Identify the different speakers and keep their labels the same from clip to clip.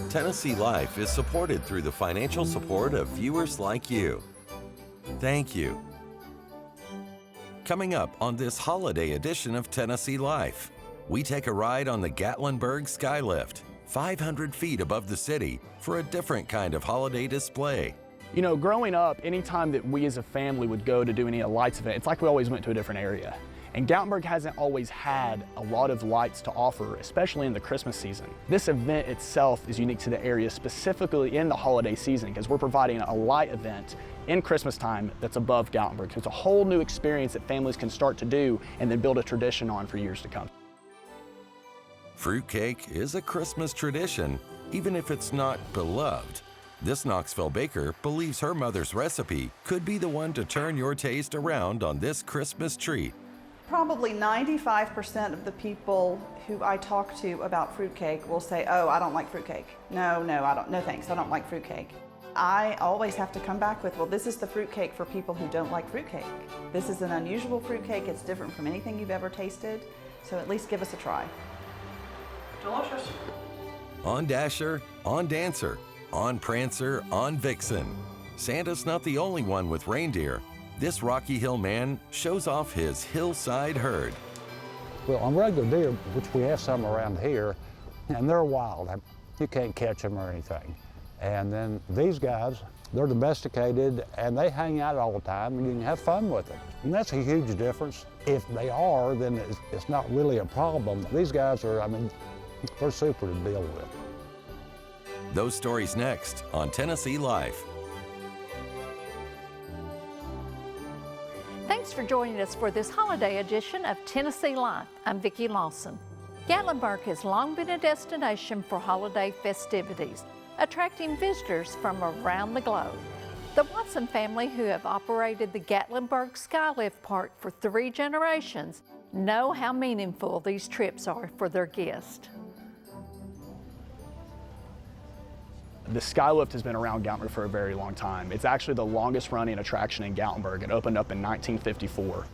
Speaker 1: Tennessee Life is supported through the financial support of viewers like you. Thank you. Coming up on this holiday edition of Tennessee Life, we take a ride on the Gatlinburg Skylift, 500 feet above the city, for a different kind of holiday display.
Speaker 2: You know, growing up, anytime that we as a family would go to do any lights event, it's like we always went to a different area. And Gatlinburg hasn't always had a lot of lights to offer, especially in the Christmas season. This event itself is unique to the area, specifically in the holiday season, because we're providing a light event in Christmas time that's above Gatlinburg. It's a whole new experience that families can start to do and then build a tradition on for years to come.
Speaker 1: Fruitcake is a Christmas tradition, even if it's not beloved. This Knoxville baker believes her mother's recipe could be the one to turn your taste around on this Christmas treat.
Speaker 3: Probably 95% of the people who I talk to about fruitcake will say, oh, I don't like fruitcake. No, no thanks, I don't like fruitcake. I always have to come back with, well, this is the fruitcake for people who don't like fruitcake. This is an unusual fruitcake, it's different from anything you've ever tasted, so at least give us a try. Delicious.
Speaker 1: On Dasher, on Dancer, on Prancer, on Vixen. Santa's not the only one with reindeer. This Rocky Hill man shows off his hillside herd.
Speaker 4: Well, on regular deer, which we have some around here, and they're wild. You can't catch them or anything. And then these guys, they're domesticated and they hang out all the time and you can have fun with them. And that's a huge difference. If they are, then it's not really a problem. These guys are, I mean, they're super to deal with.
Speaker 1: Those stories next on Tennessee Life.
Speaker 5: Thanks for joining us for this holiday edition of Tennessee Life. I'm Vicki Lawson. Gatlinburg has long been a destination for holiday festivities, attracting visitors from around the globe. The Watson family, who have operated the Gatlinburg Skylift Park for 3 generations, know how meaningful these trips are for their guests.
Speaker 2: The Skylift has been around Gatlinburg for a very long time. It's actually the longest running attraction in Gatlinburg. It opened up in 1954.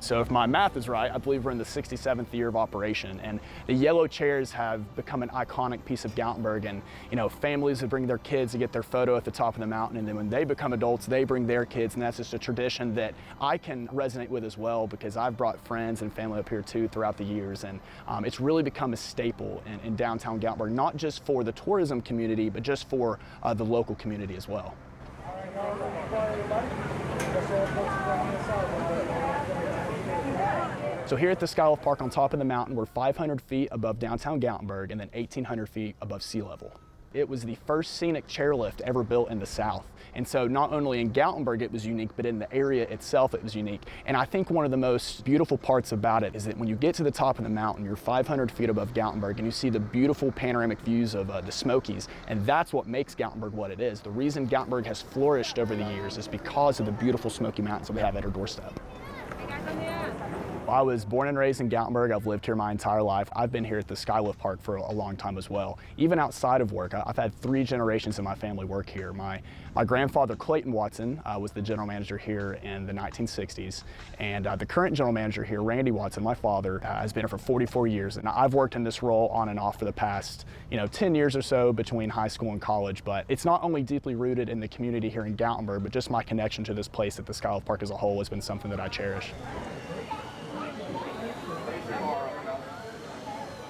Speaker 2: So if my math is right, I believe we're in the 67th year of operation, and the yellow chairs have become an iconic piece of Gatlinburg. And you know, families would bring their kids to get their photo at the top of the mountain, and then when they become adults, they bring their kids, and that's just a tradition that I can resonate with as well, because I've brought friends and family up here too throughout the years, and it's really become a staple in downtown Gatlinburg, not just for the tourism community, but just for the local community as well. So here at the Skylift Park on top of the mountain, we're 500 feet above downtown Gatlinburg and then 1,800 feet above sea level. It was the first scenic chairlift ever built in the South. And so not only in Gatlinburg it was unique, but in the area itself it was unique. And I think one of the most beautiful parts about it is that when you get to the top of the mountain, you're 500 feet above Gatlinburg and you see the beautiful panoramic views of the Smokies. And that's what makes Gatlinburg what it is. The reason Gatlinburg has flourished over the years is because of the beautiful Smoky Mountains that we have at our doorstep. I was born and raised in Gatlinburg. I've lived here my entire life. I've been here at the Skylift Park for a long time as well. Even outside of work, I've had 3 generations of my family work here. My grandfather, Clayton Watson, was the general manager here in the 1960s. And the current general manager here, Randy Watson, my father, has been here for 44 years. And I've worked in this role on and off for the past 10 years or so between high school and college. But it's not only deeply rooted in the community here in Gatlinburg, but just my connection to this place at the Skylift Park as a whole has been something that I cherish.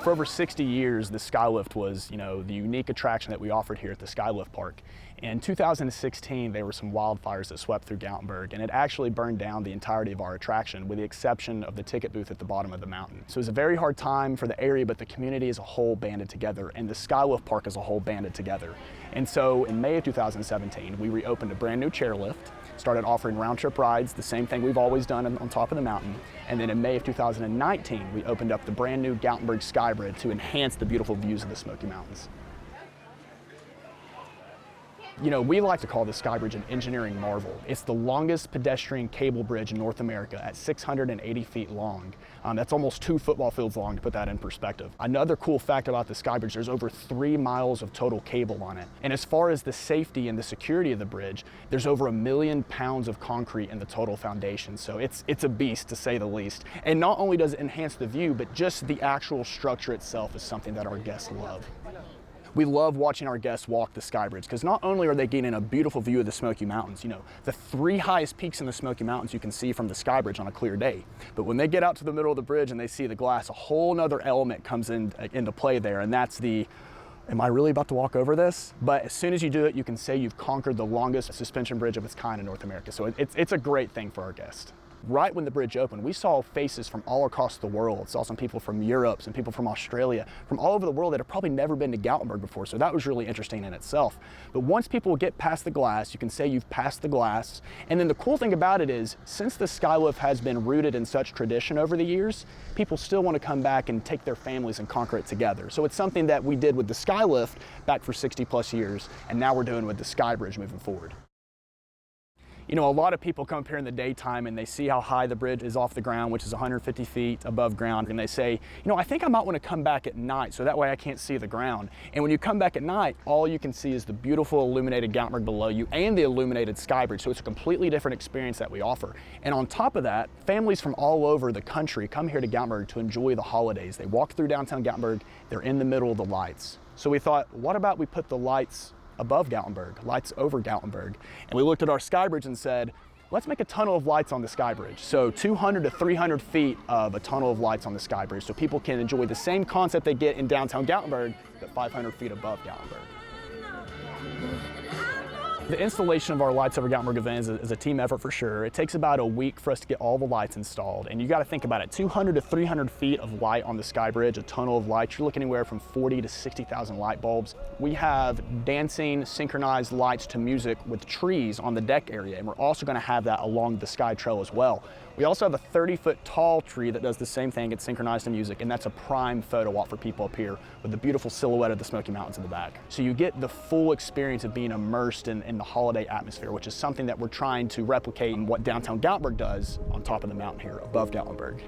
Speaker 2: For over 60 years, the Skylift was, the unique attraction that we offered here at the Skylift Park. In 2016, there were some wildfires that swept through Gatlinburg, and it actually burned down the entirety of our attraction, with the exception of the ticket booth at the bottom of the mountain. So it was a very hard time for the area, but the community as a whole banded together, and the Skylift Park as a whole banded together. And so in May of 2017, we reopened a brand new chairlift, started offering round-trip rides, the same thing we've always done on top of the mountain. And then in May of 2019, we opened up the brand new Gatlinburg Skybridge to enhance the beautiful views of the Smoky Mountains. You know, we like to call the Sky Bridge an engineering marvel. It's the longest pedestrian cable bridge in North America at 680 feet long. That's almost 2 football fields long, to put that in perspective. Another cool fact about the Sky Bridge, there's over 3 miles of total cable on it. And as far as the safety and the security of the bridge, there's over 1 million pounds of concrete in the total foundation. So it's a beast, to say the least. And not only does it enhance the view, but just the actual structure itself is something that our guests love. We love watching our guests walk the Sky Bridge because not only are they getting a beautiful view of the Smoky Mountains, you know, the 3 highest peaks in the Smoky Mountains you can see from the Sky Bridge on a clear day. But when they get out to the middle of the bridge and they see the glass, a whole nother element comes into play there, and that's the, am I really about to walk over this? But as soon as you do it, you can say you've conquered the longest suspension bridge of its kind in North America. So it's a great thing for our guests. Right when the bridge opened, we saw faces from all across the world. Saw some people from Europe, some people from Australia, from all over the world that have probably never been to Gatlinburg before. So that was really interesting in itself. But once people get past the glass, you can say you've passed the glass. And then the cool thing about it is, since the Skylift has been rooted in such tradition over the years, people still want to come back and take their families and conquer it together. So it's something that we did with the Skylift back for 60 plus years, and now we're doing with the Sky Bridge moving forward. You know, a lot of people come up here in the daytime and they see how high the bridge is off the ground, which is 150 feet above ground, and they say, you know, I think I might want to come back at night so that way I can't see the ground. And when you come back at night, all you can see is the beautiful illuminated Gatlinburg below you and the illuminated Sky Bridge. So it's a completely different experience that we offer. And on top of that, families from all over the country come here to Gatlinburg to enjoy the holidays. They walk through downtown Gatlinburg, they're in the middle of the lights. So we thought, what about we put the lights above Gatlinburg, lights over Gatlinburg. And we looked at our Sky Bridge and said, let's make a tunnel of lights on the Sky Bridge. So 200 to 300 feet of a tunnel of lights on the Sky Bridge so people can enjoy the same concept they get in downtown Gatlinburg, but 500 feet above Gatlinburg. The installation of our Lights Over Gatlinburg event is a team effort for sure. It takes about a week for us to get all the lights installed, and you got to think about it, 200 to 300 feet of light on the Sky Bridge, a tunnel of lights. You're looking anywhere from 40 to 60,000 light bulbs. We have dancing, synchronized lights to music with trees on the deck area, and we're also going to have that along the Sky Trail as well. We also have a 30-foot tall tree that does the same thing. It's synchronized to music, and that's a prime photo op for people up here with the beautiful silhouette of the Smoky Mountains in the back. So you get the full experience of being immersed in the holiday atmosphere, which is something that we're trying to replicate in what downtown Gatlinburg does on top of the mountain here above Gatlinburg.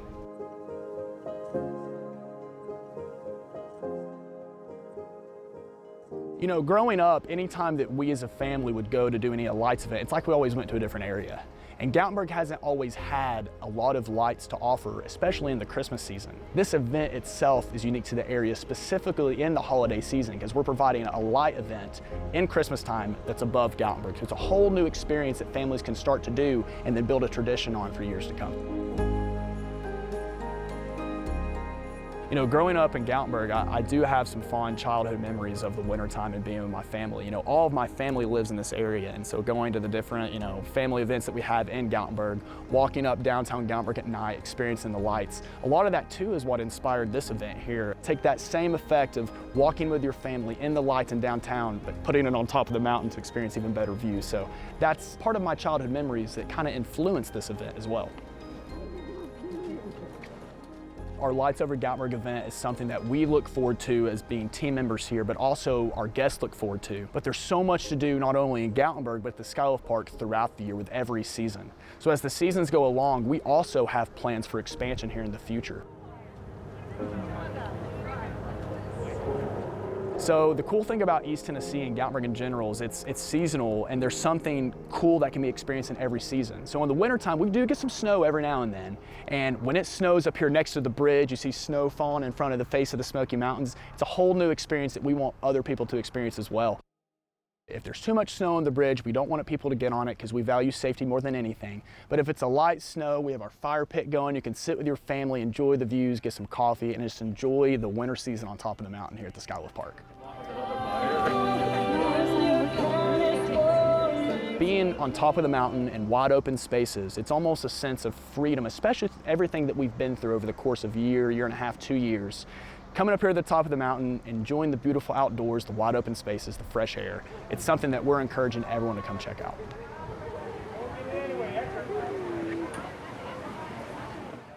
Speaker 2: You know, growing up, anytime that we as a family would go to do any lights event, it's like we always went to a different area. And Gatlinburg hasn't always had a lot of lights to offer, especially in the Christmas season. This event itself is unique to the area, specifically in the holiday season, because we're providing a light event in Christmas time that's above Gatlinburg. So it's a whole new experience that families can start to do and then build a tradition on for years to come. You know, growing up in Gatlinburg, I do have some fond childhood memories of the wintertime and being with my family. You know, all of my family lives in this area, and so going to the different, you know, family events that we have in Gatlinburg, walking up downtown Gatlinburg at night, experiencing the lights, a lot of that too is what inspired this event here. Take that same effect of walking with your family in the lights in downtown, but putting it on top of the mountain to experience even better views. So that's part of my childhood memories that kind of influenced this event as well. Our Lights Over Gatlinburg event is something that we look forward to as being team members here, but also our guests look forward to. But there's so much to do not only in Gatlinburg, but at the Skylift Park throughout the year with every season. So as the seasons go along, we also have plans for expansion here in the future. So the cool thing about East Tennessee and Gatlinburg in general is it's seasonal, and there's something cool that can be experienced in every season. So in the wintertime, we do get some snow every now and then. And when it snows up here next to the bridge, you see snow falling in front of the face of the Smoky Mountains. It's a whole new experience that we want other people to experience as well. If there's too much snow on the bridge, we don't want people to get on it because we value safety more than anything. But if it's a light snow, we have our fire pit going. You can sit with your family, enjoy the views, get some coffee, and just enjoy the winter season on top of the mountain here at the Skylift Park. Being on top of the mountain in wide open spaces, it's almost a sense of freedom, especially everything that we've been through over the course of a year and a half, 2 years. Coming up here at the top of the mountain, enjoying the beautiful outdoors, the wide open spaces, the fresh air, it's something that we're encouraging everyone to come check out.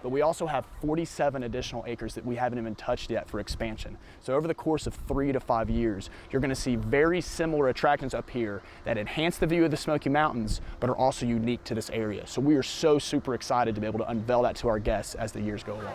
Speaker 2: but we also have 47 additional acres that we haven't even touched yet for expansion. So over the course of 3 to 5 years, you're going to see very similar attractions up here that enhance the view of the Smoky Mountains, but are also unique to this area. So we are so super excited to be able to unveil that to our guests as the years go along.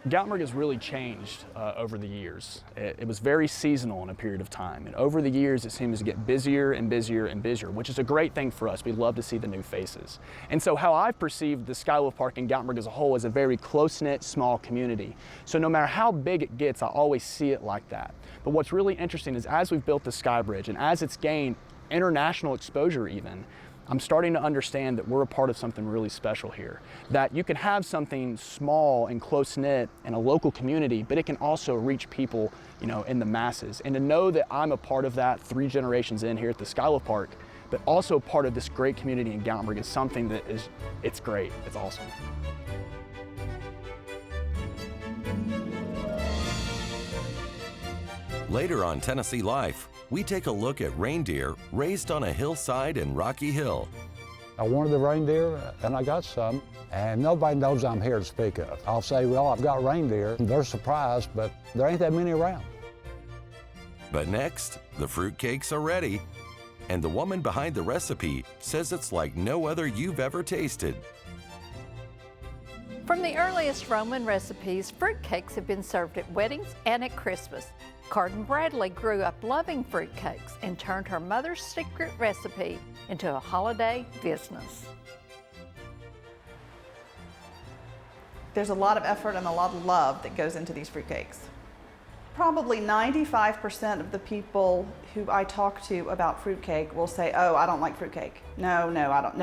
Speaker 2: Gatlinburg has really changed over the years. It was very seasonal in a period of time, and over the years it seems to get busier and busier and busier, which is a great thing for us. We love to see the new faces. And so how I've perceived the Skywolf Park in Gatlinburg as a whole is a very close-knit, small community. So no matter how big it gets, I always see it like that. But what's really interesting is as we've built the Sky Bridge and as it's gained international exposure even, I'm starting to understand that we're a part of something really special here. That you can have something small and close-knit in a local community, but it can also reach people, in the masses. And to know that I'm a part of that 3 generations in here at the Skywolf Park, but also part of this great community in Gatlinburg is something that it's great, it's awesome.
Speaker 1: Later on Tennessee Life, we take a look at reindeer raised on a hillside in Rocky Hill.
Speaker 4: I wanted the reindeer, and I got some, and nobody knows I'm here to speak of. I'll say, well, I've got reindeer. They're surprised, but there ain't that many around.
Speaker 1: But next, the fruitcakes are ready, and the woman behind the recipe says it's like no other you've ever tasted.
Speaker 5: From the earliest Roman recipes, fruitcakes have been served at weddings and at Christmas. Carden Bradley grew up loving fruitcakes and turned her mother's secret recipe into a holiday business.
Speaker 3: There's a lot of effort and a lot of love that goes into these fruitcakes. Probably 95% of the people who I talk to about fruitcake will say, oh, I don't like fruitcake. No,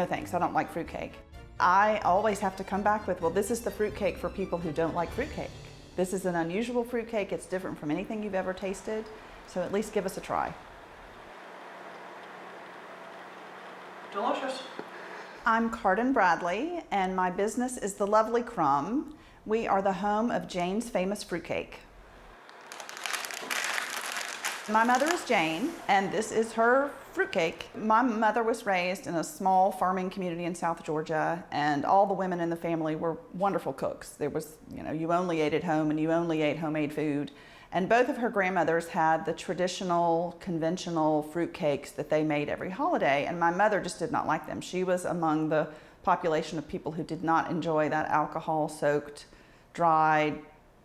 Speaker 3: thanks, I don't like fruitcake. I always have to come back with, well, this is the fruitcake for people who don't like fruitcake. This is an unusual fruitcake. It's different from anything you've ever tasted, so at least give us a try.
Speaker 6: Delicious.
Speaker 3: I'm Carden Bradley, and my business is The Lovely Crumb. We are the home of Jane's famous fruitcake. My mother is Jane, and this is her fruitcake. My mother was raised in a small farming community in South Georgia, and all the women in the family were wonderful cooks. There was, you only ate at home and you only ate homemade food. And both of her grandmothers had the traditional, conventional fruitcakes that they made every holiday, and my mother just did not like them. She was among the population of people who did not enjoy that alcohol-soaked, dried,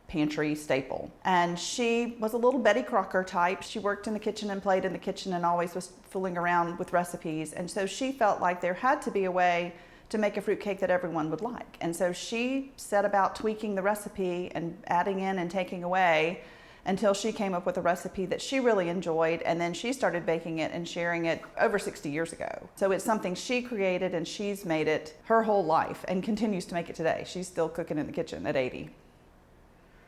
Speaker 3: pantry staple. And she was a little Betty Crocker type. She worked in the kitchen and played in the kitchen and always was fooling around with recipes. And so she felt like there had to be a way to make a fruitcake that everyone would like. And so she set about tweaking the recipe and adding in and taking away until she came up with a recipe that she really enjoyed. And then she started baking it and sharing it over 60 years ago. So it's something she created and she's made it her whole life and continues to make it today. She's still cooking in the kitchen at 80.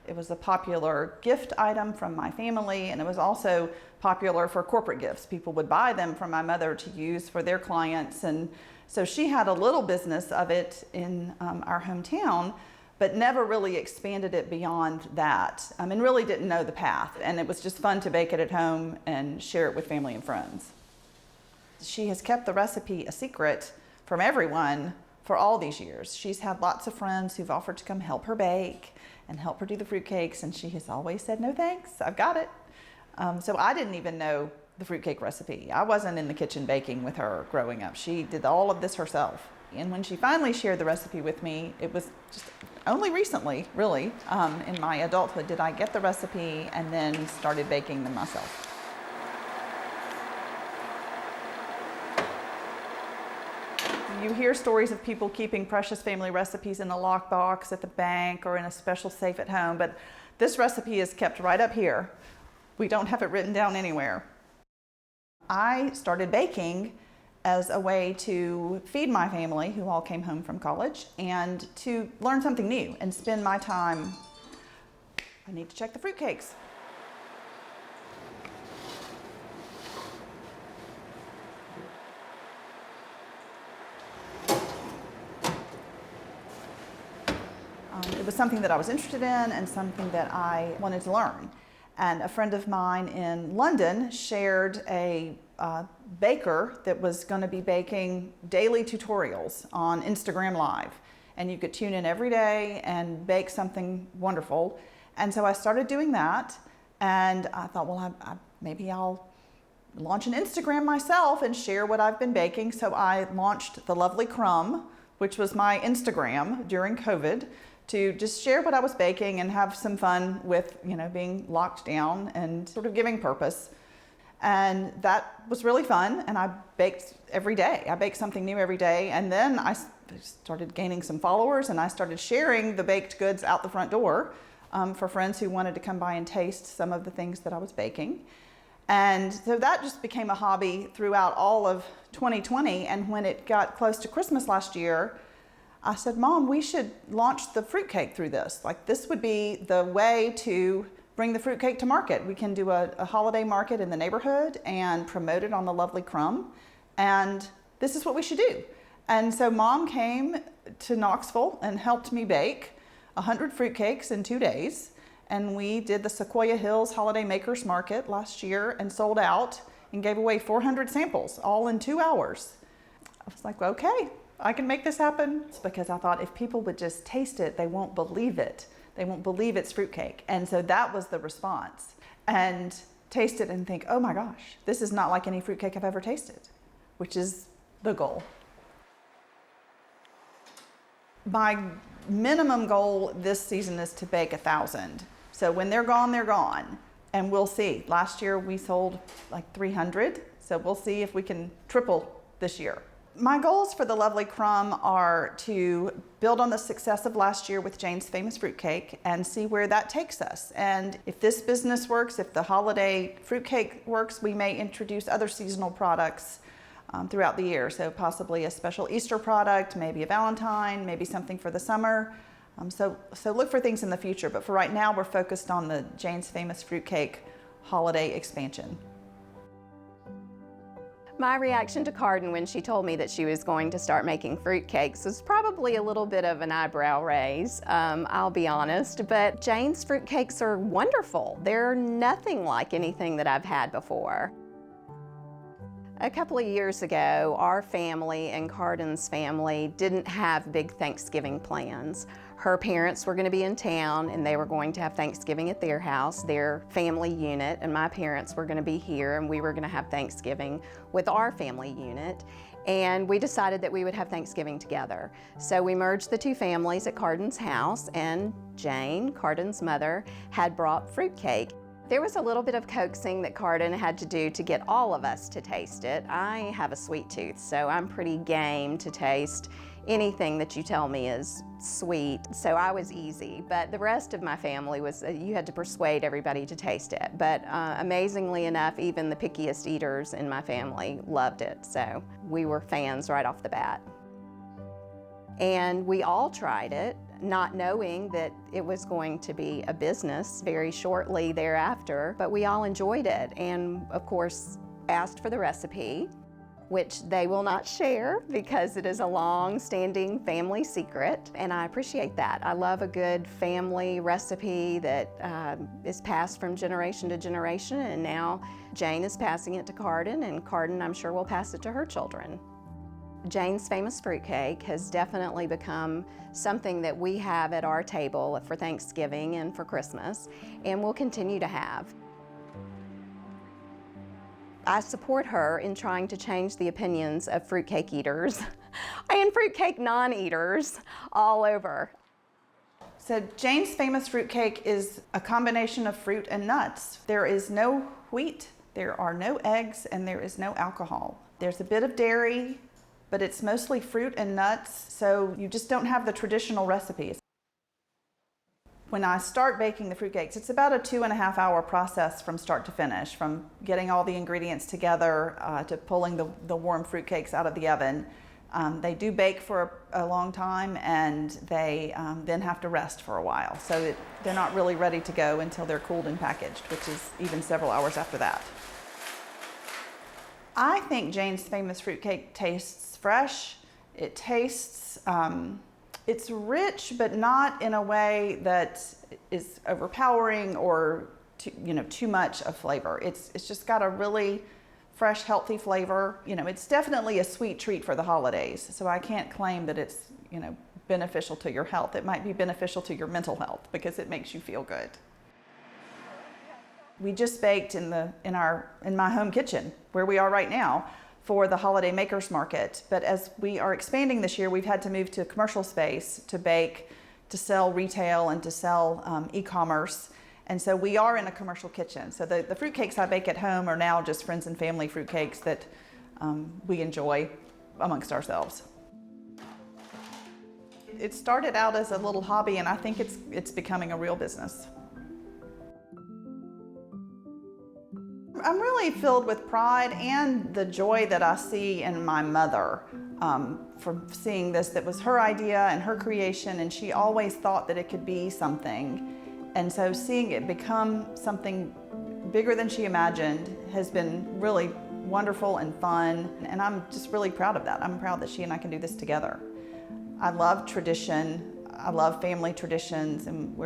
Speaker 3: It was a popular gift item from my family, and it was also popular for corporate gifts. People would buy them from my mother to use for their clients, and so she had a little business of it in our hometown, but never really expanded it beyond that, and really didn't know the path. And it was just fun to bake it at home and share it with family and friends. She has kept the recipe a secret from everyone for all these years. She's had lots of friends who've offered to come help her bake and help her do the fruitcakes, and she has always said, no thanks, I've got it. So I didn't even know the fruitcake recipe. I wasn't in the kitchen baking with her growing up. She did all of this herself. And when she finally shared the recipe with me, it was just only recently, really, in my adulthood, did I get the recipe and then started baking them myself. You hear stories of people keeping precious family recipes in a lockbox at the bank or in a special safe at home, but this recipe is kept right up here. We don't have it written down anywhere. I started baking as a way to feed my family, who all came home from college, and to learn something new and spend my time. I need to check the fruitcakes. It was something that I was interested in and something that I wanted to learn. And a friend of mine in London shared a baker that was going to be baking daily tutorials on Instagram Live. And you could tune in every day and bake something wonderful. And so I started doing that. And I thought, well, maybe I'll launch an Instagram myself and share what I've been baking. So I launched The Lovely Crumb, which was my Instagram during COVID, to just share what I was baking and have some fun with, being locked down and sort of giving purpose. And that was really fun. And I baked every day. I baked something new every day. And then I started gaining some followers, and I started sharing the baked goods out the front door for friends who wanted to come by and taste some of the things that I was baking. And so that just became a hobby throughout all of 2020. And when it got close to Christmas last year, I said, Mom, we should launch the fruitcake through this. Like, this would be the way to bring the fruitcake to market. We can do a holiday market in the neighborhood and promote it on The Lovely Crumb. And this is what we should do. And so Mom came to Knoxville and helped me bake 100 fruitcakes in 2 days. And we did the Sequoia Hills Holiday Makers Market last year and sold out and gave away 400 samples all in 2 hours. I was like, well, okay, I can make this happen. It's because I thought if people would just taste it, they won't believe it. They won't believe it's fruitcake. And so that was the response. And taste it and think, oh my gosh, this is not like any fruitcake I've ever tasted, which is the goal. My minimum goal this season is to bake 1,000. So when they're gone, they're gone. And we'll see. Last year we sold like 300. So we'll see if we can triple this year. My goals for The Lovely Crumb are to build on the success of last year with Jane's Famous Fruitcake and see where that takes us. And if this business works, if the holiday fruitcake works, we may introduce other seasonal products throughout the year. So possibly a special Easter product, maybe a Valentine, maybe something for the summer. So look for things in the future. But for right now, we're focused on the Jane's Famous Fruitcake holiday expansion.
Speaker 6: My reaction to Carden when she told me that she was going to start making fruitcakes was probably a little bit of an eyebrow raise, I'll be honest, but Jane's fruitcakes are wonderful. They're nothing like anything that I've had before. A couple of years ago, our family and Carden's family didn't have big Thanksgiving plans. Her parents were going to be in town and they were going to have Thanksgiving at their house, their family unit, and my parents were going to be here and we were going to have Thanksgiving with our family unit. And we decided that we would have Thanksgiving together. So we merged the two families at Carden's house, and Jane, Carden's mother, had brought fruitcake. There was a little bit of coaxing that Carden had to do to get all of us to taste it. I have a sweet tooth, so I'm pretty game to taste anything that you tell me is sweet, so I was easy. But the rest of my family was, you had to persuade everybody to taste it. But amazingly enough, even the pickiest eaters in my family loved it, so we were fans right off the bat. And we all tried it, not knowing that it was going to be a business very shortly thereafter, but we all enjoyed it, and of course asked for the recipe, which they will not share because it is a long-standing family secret, and I appreciate that. I love a good family recipe that is passed from generation to generation, and now Jane is passing it to Carden, and Carden, I'm sure, will pass it to her children. Jane's Famous Fruitcake has definitely become something that we have at our table for Thanksgiving and for Christmas, and will continue to have. I support her in trying to change the opinions of fruitcake eaters and fruitcake non-eaters all over.
Speaker 3: So Jane's Famous Fruitcake is a combination of fruit and nuts. There is no wheat, there are no eggs, and there is no alcohol. There's a bit of dairy, but it's mostly fruit and nuts, so you just don't have the traditional recipes. When I start baking the fruitcakes, it's about a 2.5 hour process from start to finish, from getting all the ingredients together to pulling the warm fruitcakes out of the oven. They do bake for a long time, and they then have to rest for a while. So they're not really ready to go until they're cooled and packaged, which is even several hours after that. I think Jane's Famous Fruitcake tastes fresh. It tastes, it's rich, but not in a way that is overpowering or too much of flavor. It's just got a really fresh, healthy flavor. You know, it's definitely a sweet treat for the holidays. So I can't claim that it's, you know, beneficial to your health. It might be beneficial to your mental health because it makes you feel good. We just baked in my home kitchen where we are right now for the Holiday Makers Market. But as we are expanding this year, we've had to move to a commercial space to bake, to sell retail and to sell e-commerce. And so we are in a commercial kitchen. So the fruitcakes I bake at home are now just friends and family fruitcakes that we enjoy amongst ourselves. It started out as a little hobby, and I think it's becoming a real business. I'm really filled with pride and the joy that I see in my mother from seeing this. That was her idea and her creation, and she always thought that it could be something. And so seeing it become something bigger than she imagined has been really wonderful and fun, and I'm just really proud of that. I'm proud that she and I can do this together. I love tradition. I love family traditions, and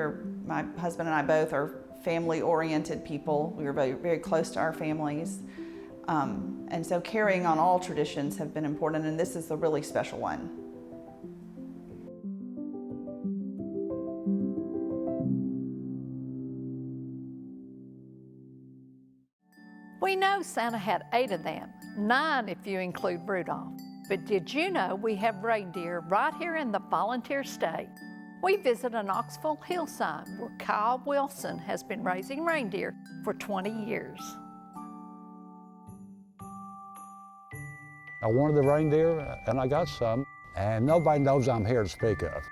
Speaker 3: my husband and I both are family-oriented people. We are very, very close to our families. And so carrying on all traditions have been important, and this is a really special one.
Speaker 5: We know Santa had 8 of them, 9 if you include Rudolph. But did you know we have reindeer right here in the volunteer state? We visit a Knoxville hillside where Kyle Wilson has been raising reindeer for 20 years.
Speaker 4: I wanted the reindeer, and I got some, and nobody knows I'm here to speak of.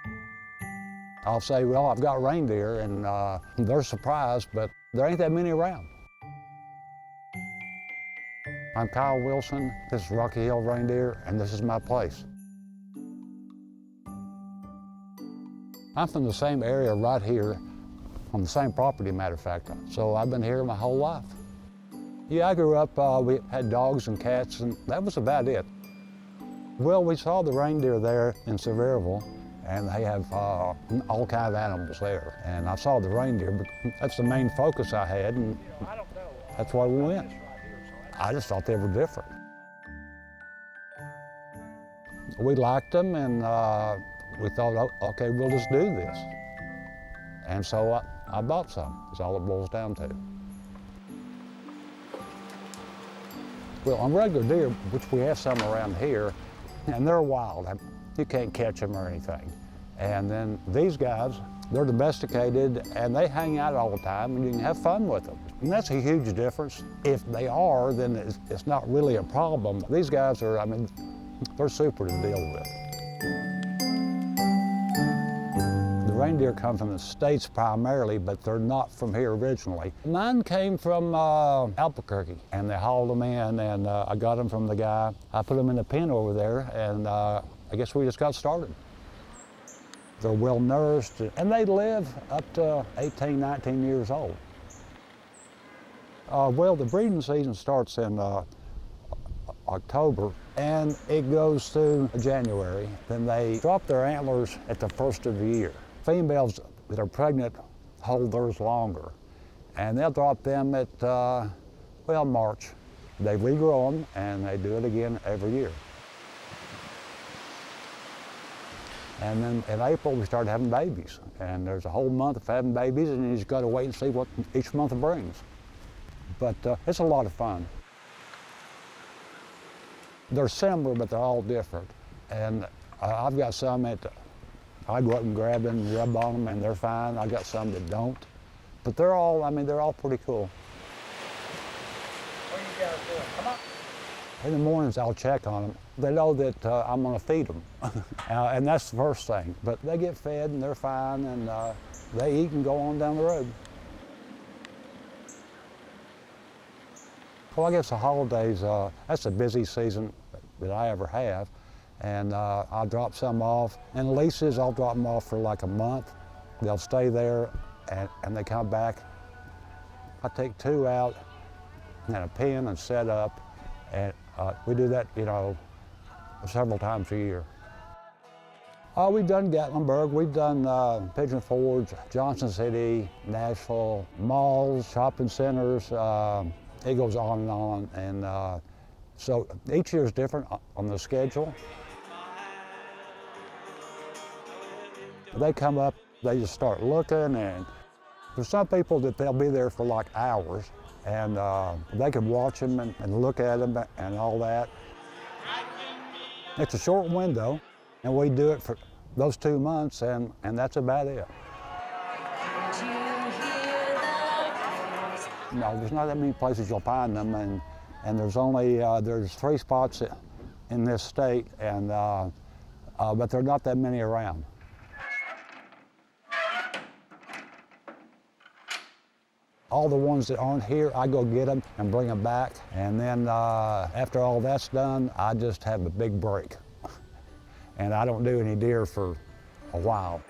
Speaker 4: I'll say, well, I've got reindeer, and they're surprised, but there ain't that many around. I'm Kyle Wilson, this is Rocky Hill Reindeer, and this is my place. I'm from the same area right here, on the same property, matter of fact, so I've been here my whole life. Yeah, I grew up, we had dogs and cats, and that was about it. Well, we saw the reindeer there in Sevierville, and they have all kinds of animals there. And I saw the reindeer, but that's the main focus I had, and that's why we went. I just thought they were different. We liked them, and we thought, oh, okay, we'll just do this. And so I bought some, is all it boils down to. Well, on regular deer, which we have some around here, and they're wild. You can't catch them or anything. And then these guys, they're domesticated, and they hang out all the time, and you can have fun with them. And that's a huge difference. If they are, then it's not really a problem. These guys are, I mean, they're super to deal with. The reindeer come from the States primarily, but they're not from here originally. Mine came from Albuquerque, and they hauled them in, and I got them from the guy. I put them in a pen over there, and I guess we just got started. They're well nourished, and they live up to 18, 19 years old. Well, the breeding season starts in October, and it goes through January. Then they drop their antlers at the first of the year. Females that are pregnant hold theirs longer, and they'll drop them at, well, March. They regrow them, and they do it again every year. And then in April, we start having babies. And there's a whole month of having babies, and you just got to wait and see what each month brings. But it's a lot of fun. They're similar, but they're all different. And I've got some that I go up and grab them and rub on them, and they're fine. I got some that don't. But they're all, I mean, they're all pretty cool.
Speaker 7: What are you guys doing? Come on.
Speaker 4: In the mornings, I'll check on them. They know that I'm going to feed them, and that's the first thing. But they get fed, and they're fine, and they eat and go on down the road. Well, I guess the holidays, that's the busy season that I ever have, and I'll drop some off. And leases, I'll drop them off for like a month. They'll stay there, and they come back. I take 2 out and a pen and set up, and we do that, you know, several times a year. We've done Gatlinburg, we've done Pigeon Forge, Johnson City, Nashville, malls, shopping centers. It goes on, and So each year is different on the schedule. They come up, they just start looking, and there's some people that they'll be there for like hours, and they can watch them and look at them and all that. It's a short window, and we do it for those 2 months, and that's about it. No, there's not that many places you'll find them, and there's only there's 3 spots in this state, and but there are not that many around. All the ones that aren't here, I go get them and bring them back, and then after all that's done, I just have a big break, and I don't do any deer for a while.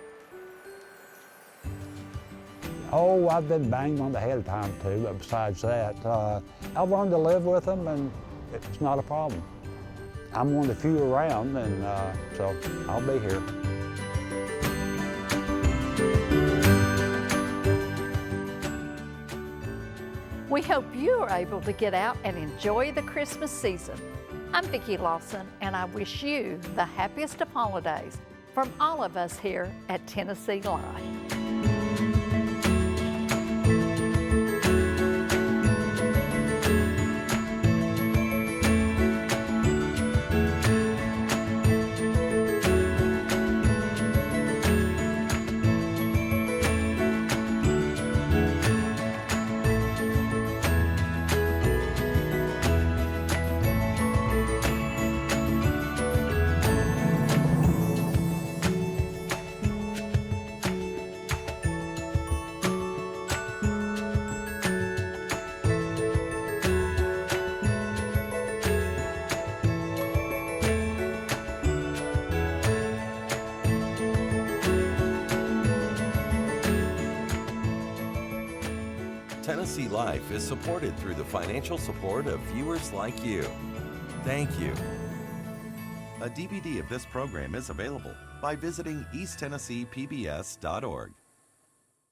Speaker 4: Oh, I've been banged on the head a time too, but besides that, I've learned to live with them, and it's not a problem. I'm one of the few around, and so I'll be here.
Speaker 5: We hope you are able to get out and enjoy the Christmas season. I'm Vicki Lawson, and I wish you the happiest of holidays from all of us here at Tennessee Live.
Speaker 1: Tennessee Life is supported through the financial support of viewers like you. Thank you. A DVD of this program is available by visiting easttennesseepbs.org.